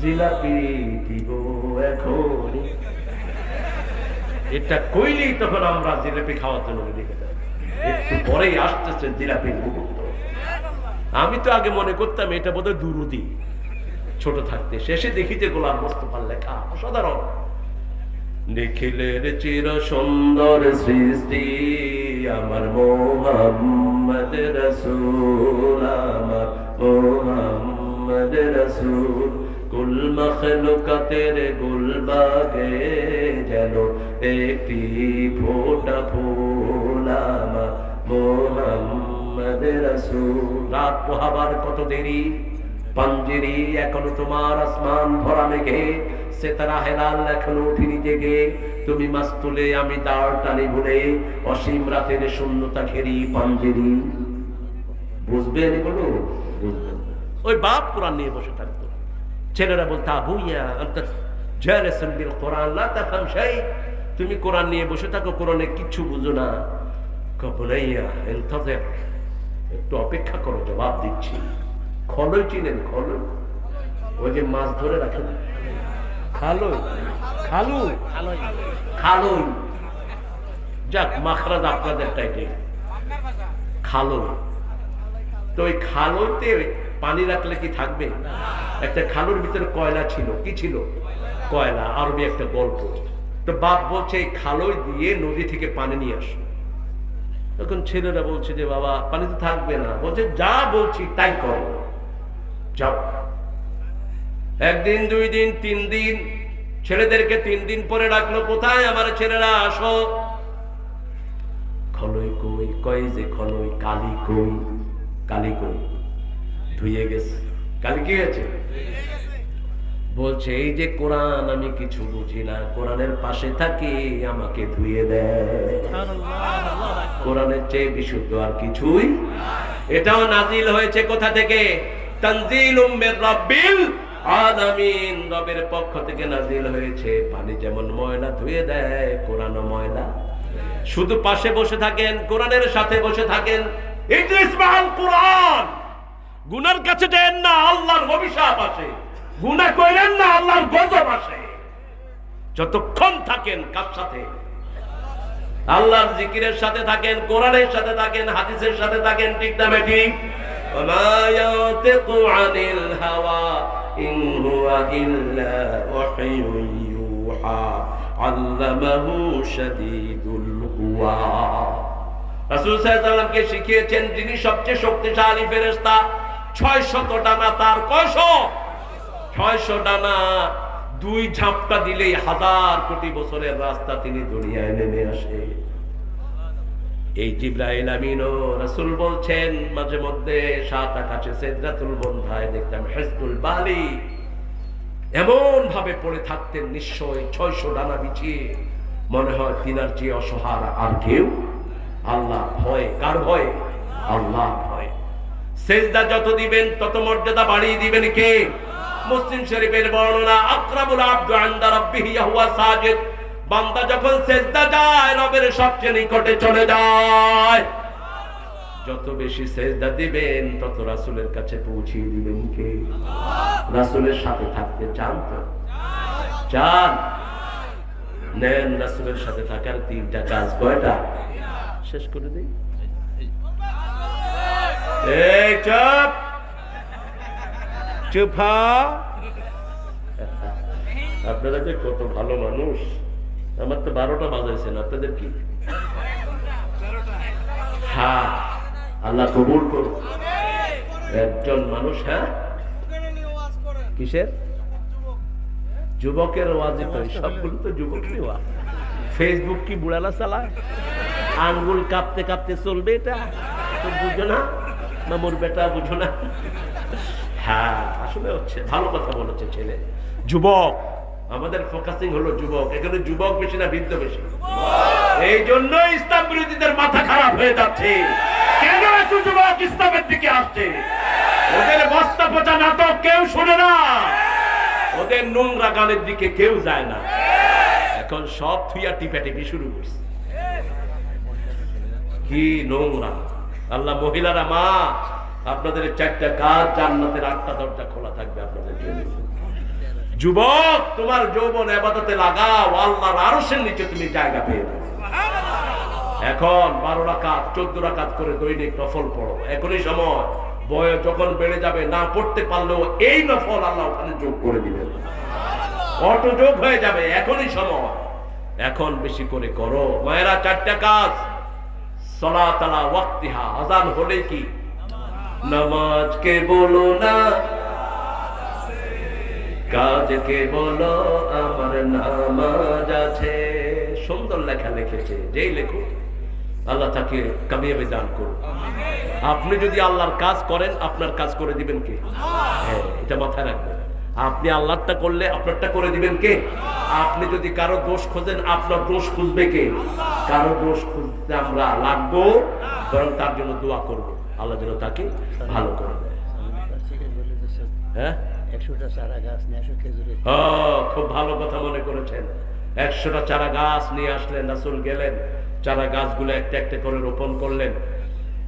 জিলাপি দিব এখন। এটা কইলেই তখন আমরা জিলাপি খাওয়ার জন্য দেখে যাই, একটু পরেই আসতেছে জিলাপির মুহূর্ত। আমি তো আগে মনে করতাম এটা বোধহয় দুরুদি, ছোট থাকতে। শেষে দেখি যে গোলাম মোস্তফার লেখা অসাধারণ। নিখিলের চির সুন্দর সৃষ্টি আমার মুহাম্মদ রাসূল, আমার মুহাম্মদ রাসূল, কুল মখলুকাতের গুলবাগে যেন একটি ফোঁটা ফুল, আমার মুহাম্মদ রাসূল। রাত পোহাবার কত দেরি, পাঞ্জেরি এখনো তোমার আসমান ভরা মেঘে, সেতারা হেলাল এখনো উঠিনি জেগে, তুমি মাস্তুলে আমি দাঁড় টানি ভুলে, অসীম রাতের শূন্যতা ঘেরি পাঞ্জেরি। বুঝবেন এগুলো? বুঝবেন। ওই বাপ কোরআন নিয়ে বসে থাকতো, ছেলেরা বলতো আবুইয়া আনতা জালিসুন বিল কোরআন লা তাফহাম শাই, তুমি কোরআন নিয়ে বসে থাকো, কোরআনে কিচ্ছু বুঝো না। কবলাইয়া ইনতাজির, একটু অপেক্ষা করো, জবাব দিচ্ছি। খলই চিনেন? খলই, ওই যে মাছ ধরে রাখেন, খালই, খালু, খালই। যাক, মাখরাজ আপনাদের টাইটে খালই। তো ওই খালইতে পানি রাখলে কি থাকবে? একটা খালুর ভিতরে কয়লা ছিল। কি ছিল? কয়লা। আরবি একটা গল্প। তো বাপ বলছে এই খালই দিয়ে নদী থেকে পানি নিয়ে আসো। তখন ছেলেরা বলছে যে বাবা পানি তো থাকবে না। বলছে যা বলছি তাই করো, যাও। একদিন, 2 দিন, 3 দিন ছেলেদেরকে 3 দিন পরে ডাকলো, কোথায় আমার ছেলেরা আসো। খলই কই, কয় যে খলই, কালি কই, কালি কই, ধুয়ে গেছে। কালি কি গেছে? বলছে এই যে কোরআন আমি কিছু বুঝি না, কোরআনের পাশে থাকি, আমাকে ধুয়ে দেয়। কোরআনের চেয়ে বিশুদ্ধ আর কিছুই। এটাও নাজিল হয়েছে কোথা থেকে? তানজিলুম মির রাব্বিল আলামিন, রবের পক্ষ থেকে নাজিল হয়েছে। পানি যেমন ময়লা ধুয়ে দেয়, কোরআনও ময়লা। শুধু পাশে বসে থাকেন, কোরআনের সাথে বসে থাকেন, ইজলিস মাআল কোরআন। গুনার কাছে যান না, আল্লাহর অভিশাপ আসে। গুনাহ করেন না, আল্লাহর গজব আসে। যতক্ষণ থাকেন কার সাথে? আল্লাহর জিকিরের সাথে থাকেন, কোরআনের সাথে থাকেন, হাদিসের সাথে থাকেন। ঠিক না ঠিক? ওমা ইয়াতিকু আনিল হাওয়া ইন হুয়া ইল্লা ওয়াহয়ুন ইউহা আল্লামাহু শাদীদুল কুওয়া। রাসূল সাল্লাল্লাহু আলাইহি ওয়াসাল্লামকে শিখিয়েছেন যিনি সবচেয়ে শক্তিশালী ফেরেশতা। 600 ডানা তার। কয়শো? 600 ডানা। 2 ঝাপটা দিলেই 1000 কোটি বছরের রাস্তা তিনি দুনিয়ায় নেমে আসে। এই জিবরাইল আমিনও রাসূল বলছেন মাঝে মধ্যে 7 আকাশে সিদরাতুল মুনতাহায় দেখতাম হিজবুল বালি এমন ভাবে পড়ে থাকতেন, নিশ্চয় 600 ডানা বিছিয়ে। মনে হয় তিনার চেয়ে অসহায় আর কেউ। আল্লাহ ভয়। কার ভয়? আল্লাহ ভয়। সিজদা যত দিবেন তত মর্যাদা বাড়িয়ে দিবেন কে? মুসলিম শরীফের বর্ণনা, আকরাবুল আবদু ইনদা রাব্বিহি হুয়া সাজিদ। বান্দা যখন সিজদা যায় রবের সবচেয়ে নিকটে চলে যায়। যত বেশি সিজদা দিবেন তত রাসূলের কাছে পৌঁছিয়ে দিবেন কে? রাসূলের সাথে থাকতে চান তো? চান? নেন রাসূলের সাথে থাকার 3টা কাজ। কয়টা? শেষ করে দিই। এই চুপ চুপ। আপনারা যে কত ভালো মানুষ। আমার তো 12টা বাজাইছেন, আপনাদের কি? হ্যাঁ, আল্লাহ কবুল করুন। একজন মানুষ, হ্যাঁ কিসের? যুবকের ওয়াজি তো, সবগুলো তো যুবকেরই ওয়াজ। ফেসবুক কি বুড়ালা চালায়? আঙ্গুল কাঁপতে কাঁপতে চলবে এটা? তো বুঝো না, মামুর বেটা বুঝো না? হ্যাঁ, আসলে হচ্ছে ভালো কথা বলেছে ছেলে। যুবক, আমাদের ফোকাসিং হলো যুবক। এখানে যুবক বেশি না বৃদ্ধ বেশি? এই জন্য ইসলাম বিরোধীদের মাথা খারাপ হয়ে যাচ্ছে। কেন এত যুবক ইসলামের দিকে আসছে? ওদের বস্তা পচা নাটক কেউ শোনে না, ওদের নোংরা গানের দিকে কেউ যায় না। এখন সব থুইয়া টিপাটিপি শুরু করছে। কি নোংরা! আল্লাহ, মহিলারা, মা, আপনাদের 4টা কাজ, জান্নাতের 8টা দরজা খোলা থাকবে আপনাদের জন্য। যুবক, তোমার যৌবন ইবাদতে লাগাও, আল্লাহর আরশের নিচে তুমি জায়গা পেয়ে যাবে। এখন 12 রাকাত 14 রাকাত করে দৈনিক নফল পড়ো। এখনই সময়। বয়স যখন বেড়ে যাবে, না পড়তে পারলেও এই নফল আল্লাহ ওখানে যোগ করে দিবেন, অটো যোগ হয়ে যাবে। এখনই সময়, এখন বেশি করে করো। মায়েরা, 4টা কাজ। সালাত আলা ওয়াক্তিহা, আযান হলে কি? নামাজকে বলো না, কাজকে বলো আমার নামাজ আছে। সুন্দর লেখা লিখেছে, যেই লেখো আল্লাহ তাকে কামিয়াবি দান করুন। আপনি যদি আল্লাহর কাজ করেন, আপনার কাজ করে দিবেন কে? হ্যাঁ, এটা মাথায় রাখবেন। আপনি আল্লাহরটা করলে আপনারটা করে দিবেন কে? আপনি যদি কারো দোষ খোঁজেন, আপনার দোষ খুঁজবে কে? কারো দোষ খুঁজতে আমরা লাগবো, বরং তার জন্য দোয়া করব, আল্লাহ যেন তাকে ভালো করে দেয়। হ্যাঁ, 100টা চারা গাছ নিয়ে আসো খেজুরের। খুব ভালো কথা মনে করেছেন। 100টা চারা গাছ নিয়ে আসলেন, রাসূল গেলেন, চারা গাছগুলো একটা একটা করে রোপণ করলেন।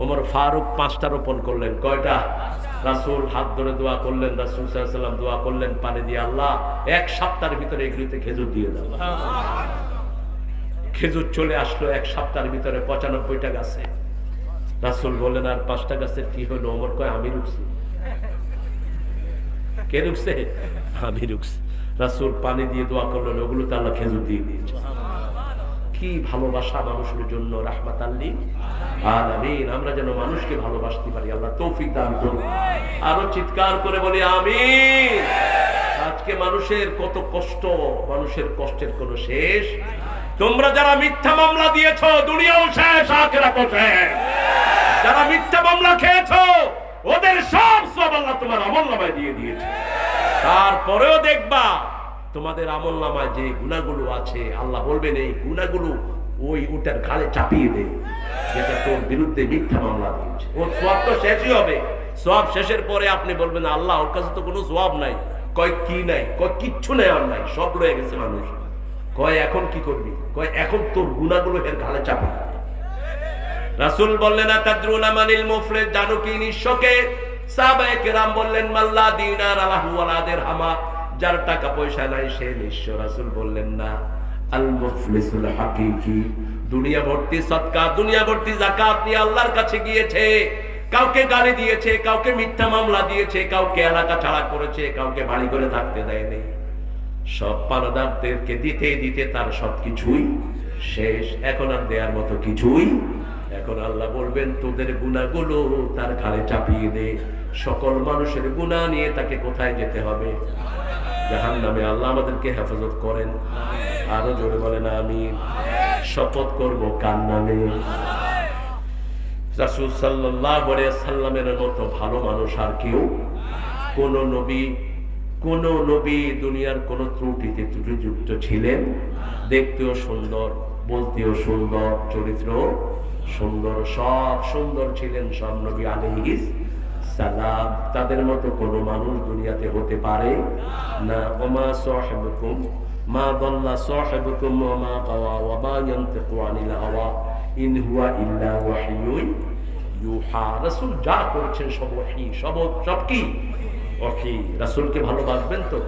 ওমর ফারুক 5টা রোপণ করলেন। কয়টা? রাসূল হাত ধরে দোয়া করলেন, রাসূল সাল্লাল্লাহু আলাইহি ওয়াসাল্লাম দোয়া করলেন পানি দিয়ে, আল্লাহ 1 সপ্তাহের ভিতরে এগুলিতে খেজুর দিয়ে দাও। খেজুর চলে আসলো 1 সপ্তাহের ভিতরে 95টা গাছে। রাসূল বললেন, আর 5টা গাছের কি হলো? ওমর কয়, আমি রুকছি। কে রুকছে? আমি রুকছি। রাসূল পানি দিয়ে দোয়া করলেন, ওগুলোতে আল্লাহ খেজুর দিয়ে দিয়েছে। কি ভালোবাসা মানুষের জন্য, রাহমাতাল লিল আলামিন। আমরা যেন মানুষকে ভালোবাসতে পারি, আল্লাহ তৌফিক দান করুন। আরো চিৎকার করে বলি আমিন। আজ আজকে মানুষের কত কষ্ট, মানুষের কষ্টের কোনো শেষ। তোমরা যারা মিথ্যা মামলা দিয়েছো, দুনিয়াও শেষ, আখিরাতও শেষ। যারা মিথ্যা মামলা খেয়েছো, ওদের সব আল্লাহ তোমার আমলনামায় দিয়ে দিয়েছে। তারপরেও দেখবা তোমাদের আমলনামায় যে গুনাহগুলো আছে, আল্লাহ বলবেন এই গুনাহগুলো ওটার ঘাড়ে চাপিয়ে দে, যেটা তোর বিরুদ্ধে মিথ্যা মামলা দিয়েছে। ওর সওয়াব তো শেষই হবে। সওয়াব শেষের পরে আপনি বলবেন আল্লাহ ওর কাছে তো কোনো সওয়াব নাই। কয় কি নাই? কয় কিচ্ছু নেই, আর নাই, সব রয়ে গেছে মানুষ। কয় এখন কি করবি? কয় এখন তোর গুনাহগুলো এর ঘাড়ে চাপিয়ে দে। রাসূল বললেন আতাদরুনা মানিল মুফলিস, জানো কি নিঃস্বকে? সাহাবায়ে কেরাম বললেন মাল্লা দিনার আলাহু ওয়ালা দিরহাম, যার টাকা পয়সা নাই সে নিঃস্ব। রাসূল বললেন না, আল মুফলিসুল হাকিকি, দুনিয়া ভর্তি সদকা, দুনিয়া ভর্তি যাকাত নিয়ে আল্লাহর কাছে গিয়েছে, কাউকে গালি দিয়েছে, কাউকে মিথ্যা মামলা দিয়েছে, কাউকে এলাকা ছাড়া করেছে, কাউকে বাড়ি করে থাকতে দেয়নি, সব পানাদারদেরকে দিতে দিতে তার সবকিছুই শেষ, এখন আর দেওয়ার মতো কিছুই। এখন আল্লাহ বলবেন তোদের গুনাহগুলো তার ঘাড়ে চাপিয়ে দে। সকল মানুষের গুনাহ নিয়ে তাকে কোথায় যেতে হবে? জাহান্নামে। আল্লাহ আমাদেরকে হেফাজত করেন। আরো জোরে বলেন আমিন। শপথ করব কার নামে? রাসূল সাল্লাল্লাহু আলাইহি ওয়াসাল্লামের মতো ভালো মানুষ আর কেউ, কোন নবী দুনিয়ার কোন ত্রুটিতে ত্রুটিযুক্ত ছিলেন? দেখতেও সুন্দর, বলতেও সুন্দর, চরিত্র সুন্দর, সব সুন্দর ছিলেন সব নবী আলাইহিস সালাম। তাদের মতো কোন মানুষ দুনিয়াতে হতে পারে না। ওমা সাহিবুকুম মা দাল্লা সাহিবুকুম ওয়া মা গাওয়া ওয়া মা ইয়ানতিকু আনিল হাওয়া ইন হুয়া ইল্লা ওয়াহয়ুন ইউহা। রাসূল যা করেছেন সব ওহী, সব কি ওহী। রাসূলকে ভালোবাসবেন তো?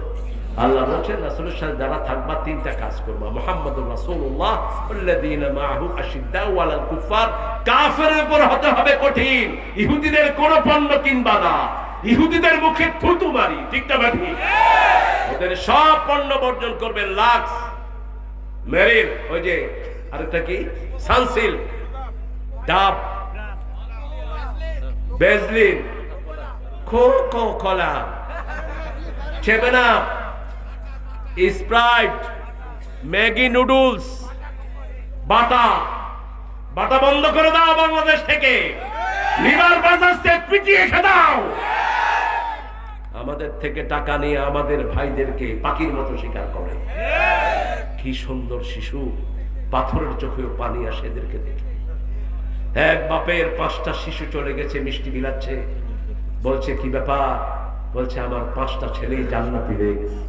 আল্লাহ বলেন রাসূলের সাথে যারা থাকবা তিনটা কাজ করবা। মুহাম্মাদুর রাসূলুল্লাহ আল্লাযীনা মাআহু আশিদ্দাউ আলাল কুফার, কাফেরের উপর হতে হবে কঠিন। ইহুদিদের কোন পণ্য কিনবা না, ইহুদিদের মুখে থুতু মারি, ঠিক না ভাই? ওদের সব পণ্য বর্জন করবে। লাক্স, মেরিল, ওই যে আরেকটা কি, Sunsilk, Dove, Vaseline, Coca-Cola, seven up, Sprite, Maggi noodles, Bata বন্ধ করে দাও বাংলাদেশ থেকে। লিভার বাজারকে পিটিয়ে খেদাও। আমাদের থেকে টাকা নিয়ে আমাদের ভাইদেরকে পাখির মতো শিকার করে। কি সুন্দর শিশু, পাথরের চোখেও পানি আসে এদেরকে দেখে। এক বাপের 5টা শিশু চলে গেছে, মিষ্টি বিলাচ্ছে, বলছে কি ব্যাপার? বলছে আমার 5টা ছেলেই জান্নাতি হয়ে গেছে।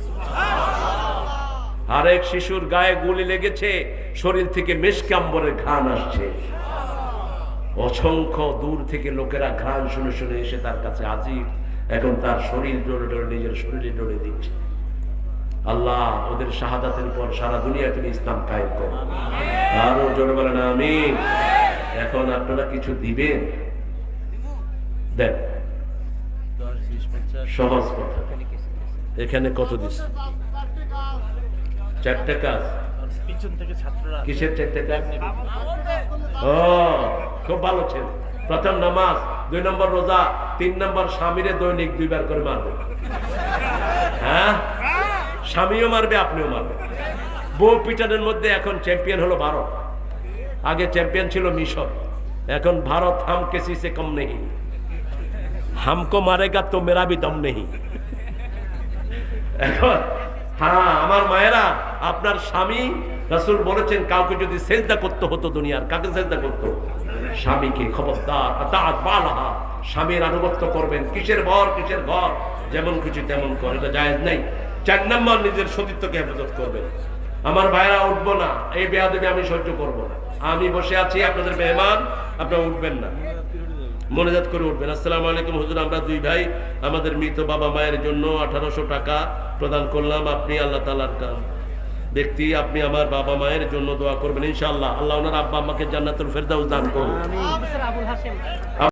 আরেক শিশুর গায়ে গুলি লেগেছে, শরীর থেকে মেশকে আম্বরের ঘ্রাণ আসছে। অসংখ্য দূর থেকে লোকেরা ঘ্রাণ শুনে শুনে এসে তার কাছে হাজির। এখন তার শরীর ডরে ডরে নিজের শরীরে ডরে দিচ্ছে। আল্লাহ ওদের শাহাদাতের পর সারা দুনিয়া তুমি ইসলাম কায়েম করো। আরো জোরে বলেন আমিন। এখন আপনারা কিছু দিবেন, দেন, সহজ কথা। এখানে কত দিস? 4টা কাজ। কিসের 4টা কাজ? ও খুব ভালো ছেলে। প্রথম নামাজ, 2 নম্বর রোজা, 3 নম্বর স্বামীরে দৈনিক 2 বার করে মারবে। হ্যাঁ, স্বামীও মারবে, আপনিও মারবেন। বউ পিটানের মধ্যে এখন চ্যাম্পিয়ন হলো ভারত। আগে চ্যাম্পিয়ন ছিল মিশর, এখন ভারত হাম কিসি সে কম নেই। হামকো মারেগা তো মেরা ভি দম নেই। এখন হ্যাঁ আমার মায়েরা, আপনার স্বামী, রাসূল বলেছেন কাউকে যদি সেজদা করতে হতো দুনিয়ার, কাকে সেজদা করতো? স্বামীকে। খবরদার, আতাআত বালাহা, স্বামীর আনুগত্য করবেন। কিসের বর কিসের ঘর, যেমন কিছু তেমন করে, এটা জায়েজ নাই। 4 নম্বর নিজের সতীত্বকে হেফাজত করবেন। আমার ভাইরা উঠবো না, এই বেয়াদবি আমি সহ্য করবো না। আমি বসে আছি, আপনাদের মেহমান, আপনারা উঠবেন না, মোনাজাত করে উঠবেন। আসসালামু আলাইকুম হুজুর, আমরা 2 ভাই আমাদের মৃত বাবা মায়ের জন্য 1800 টাকা প্রদান করলাম। আপনি আল্লাহ তাআলার ব্যক্তি, আপনি আমার বাবা মায়ের জন্য দোয়া করবেন ইনশাআল্লাহ। আল্লাহ ওনার আব্বা আম্মাকে জান্নাতুল ফেরদাউস দান করুন।